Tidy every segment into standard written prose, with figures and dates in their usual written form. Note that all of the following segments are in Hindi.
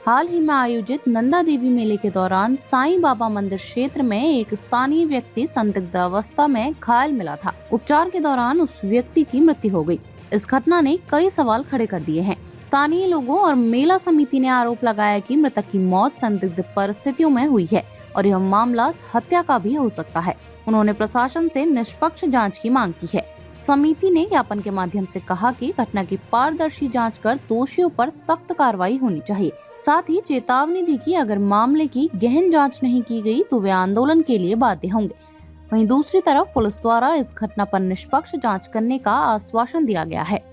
हाल ही में आयोजित नंदा देवी मेले के दौरान साईं बाबा मंदिर क्षेत्र में एक स्थानीय व्यक्ति संदिग्ध अवस्था में घायल मिला था। उपचार के दौरान उस व्यक्ति की मृत्यु हो गई। इस घटना ने कई सवाल खड़े कर दिए हैं। स्थानीय लोगों और मेला समिति ने आरोप लगाया कि मृतक की मौत संदिग्ध परिस्थितियों में हुई है और यह मामला हत्या का भी हो सकता है। उन्होंने प्रशासन से निष्पक्ष जाँच की मांग की है। समिति ने ज्ञापन के माध्यम से कहा कि घटना की पारदर्शी जांच कर दोषियों पर सख्त कार्रवाई होनी चाहिए। साथ ही चेतावनी दी कि अगर मामले की गहन जांच नहीं की गई तो वे आंदोलन के लिए बाध्य होंगे। वहीं दूसरी तरफ पुलिस द्वारा इस घटना पर निष्पक्ष जांच करने का आश्वासन दिया गया है।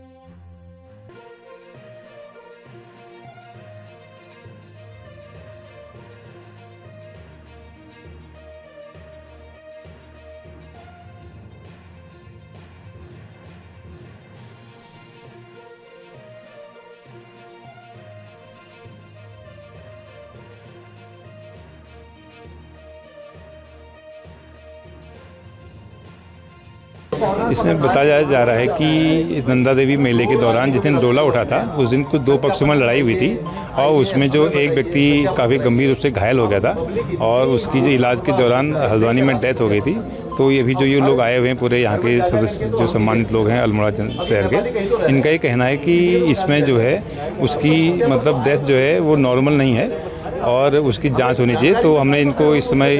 इसमें बताया जा रहा है कि नंदा देवी मेले के दौरान जिस दिन डोला उठा था उस दिन कुछ दो पक्षों में लड़ाई हुई थी और उसमें जो एक व्यक्ति काफ़ी गंभीर रूप से घायल हो गया था और उसकी जो इलाज के दौरान हल्द्वानी में डेथ हो गई थी। तो ये भी जो ये लोग आए हुए हैं पूरे यहाँ के सदस्य जो सम्मानित लोग हैं अल्मोड़ा शहर के, इनका ये कहना है कि इसमें जो है उसकी मतलब डेथ जो है वो नॉर्मल नहीं है और उसकी जांच होनी चाहिए। तो हमने इनको इस समय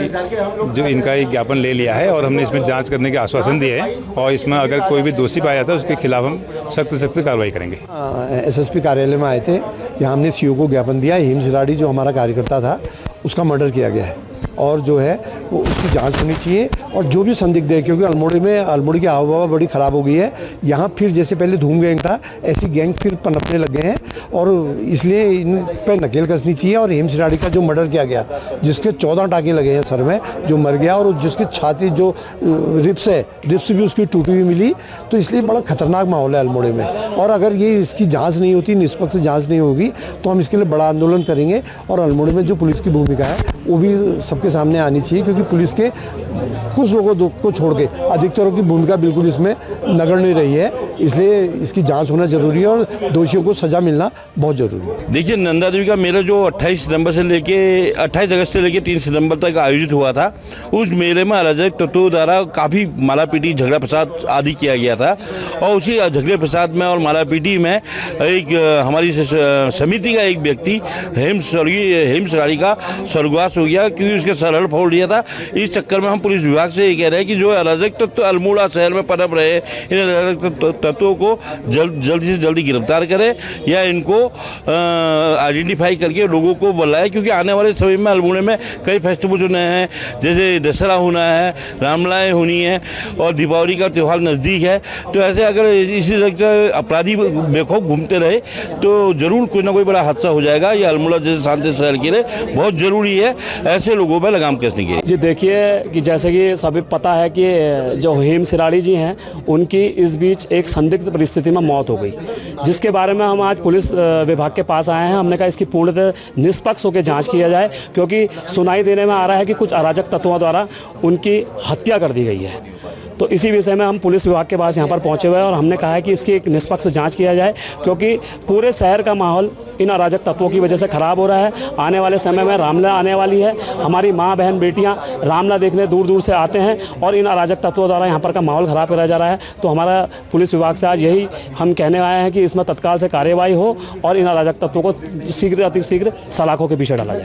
जो इनका एक ज्ञापन ले लिया है और हमने इसमें जांच करने के आश्वासन दिए हैं और इसमें अगर कोई भी दोषी पाया जाता है उसके खिलाफ हम सख्त कार्रवाई करेंगे। एसएसपी कार्यालय में आए थे, यहाँ हमने सीओ को ज्ञापन दिया। हेम सिराड़ी जो हमारा कार्यकर्ता था उसका मर्डर किया गया है और जो है वो उसकी जांच होनी चाहिए और जो भी संदिग्ध है, क्योंकि अल्मोड़ी की आबोहवा बड़ी ख़राब हो गई है। यहाँ फिर जैसे पहले धूम गैंग था ऐसी गैंग फिर पनपने लग गए हैं और इसलिए इन पर नकेल कसनी चाहिए। और हेम सिराड़ी का जो मर्डर किया गया जिसके 14 टाँके लगे हैं सर में, जो मर गया और जिसकी छाती जो रिप्स है, रिप्स भी उसकी टूटी हुई मिली। तो इसलिए बड़ा खतरनाक माहौल है अल्मोड़े में और अगर ये इसकी जाँच नहीं होती, निष्पक्ष जाँच नहीं होगी तो हम इसके लिए बड़ा आंदोलन करेंगे। और अल्मोड़े में जो पुलिस की भूमिका है वो भी सबके सामने आनी चाहिए, क्योंकि पुलिस के कुछ लोगों को छोड़ के अधिकतरों की भूमिका बिल्कुल इसमें नगण्य नहीं रही है। इसलिए इसकी जांच होना जरूरी है और दोषियों को सजा मिलना बहुत जरूरी है। देखिए, नंदा देवी का मेला जो 28 सितंबर से लेके 28 अगस्त से लेके 3 सितंबर तक आयोजित हुआ था, उस मेले में अराजक तत्वों द्वारा काफ़ी मालापीटी, झगड़ा फसाद आदि किया गया था। और उसी झगड़े फसाद में और मालापीटी में एक हमारी समिति का एक व्यक्ति हेम सिराड़ी का स्वर्गवास हो गया, क्योंकि उसके सरहद फोड़ दिया था। इस चक्कर में हम पुलिस विभाग से ये कह रहे हैं कि जो अराजक तत्व अल्मोड़ा शहर में पनप रहे, इन अराजक तत्वों को जल्दी से जल्दी गिरफ्तार करें या इनको आइडेंटिफाई करके लोगों को बुलाए, क्योंकि आने वाले समय में अल्मोड़ा में कई फेस्टिवल होने हैं, जैसे दशहरा होना है, रामलीलाएं होनी है और दीपावली का त्यौहार नज़दीक है। तो ऐसे अगर इसी तरह अपराधी बेखौफ घूमते रहे तो जरूर कोई ना कोई बड़ा हादसा हो जाएगा। ये अल्मोड़ा जैसे शांति शहर के लिए बहुत ज़रूरी है ऐसे लोगों पर लगाम कसने की। जी देखिए कि जैसे कि सभी पता है कि जो हेम सिराड़ी जी हैं उनकी इस बीच एक संदिग्ध परिस्थिति में मौत हो गई, जिसके बारे में हम आज पुलिस विभाग के पास आए हैं। हमने कहा इसकी पूर्णतः निष्पक्ष होकर जांच किया जाए, क्योंकि सुनाई देने में आ रहा है कि कुछ अराजक तत्वों द्वारा उनकी हत्या कर दी गई है। तो इसी विषय में हम पुलिस विभाग के पास यहाँ पर पहुँचे हुए हैं और हमने कहा है कि इसकी एक निष्पक्ष जांच किया जाए, क्योंकि पूरे शहर का माहौल इन अराजक तत्वों की वजह से खराब हो रहा है। आने वाले समय में रामलीला आने वाली है, हमारी माँ बहन बेटियाँ रामलीला देखने दूर दूर से आते हैं और इन अराजक तत्वों द्वारा यहाँ पर का माहौल खराब करा जा रहा है। तो हमारा पुलिस विभाग से आज यही हम कहने आए हैं कि इसमें तत्काल से कार्यवाही हो और इन अराजक तत्वों को शीघ्र अतिशीघ्र सलाखों के पीछे डाला जाए।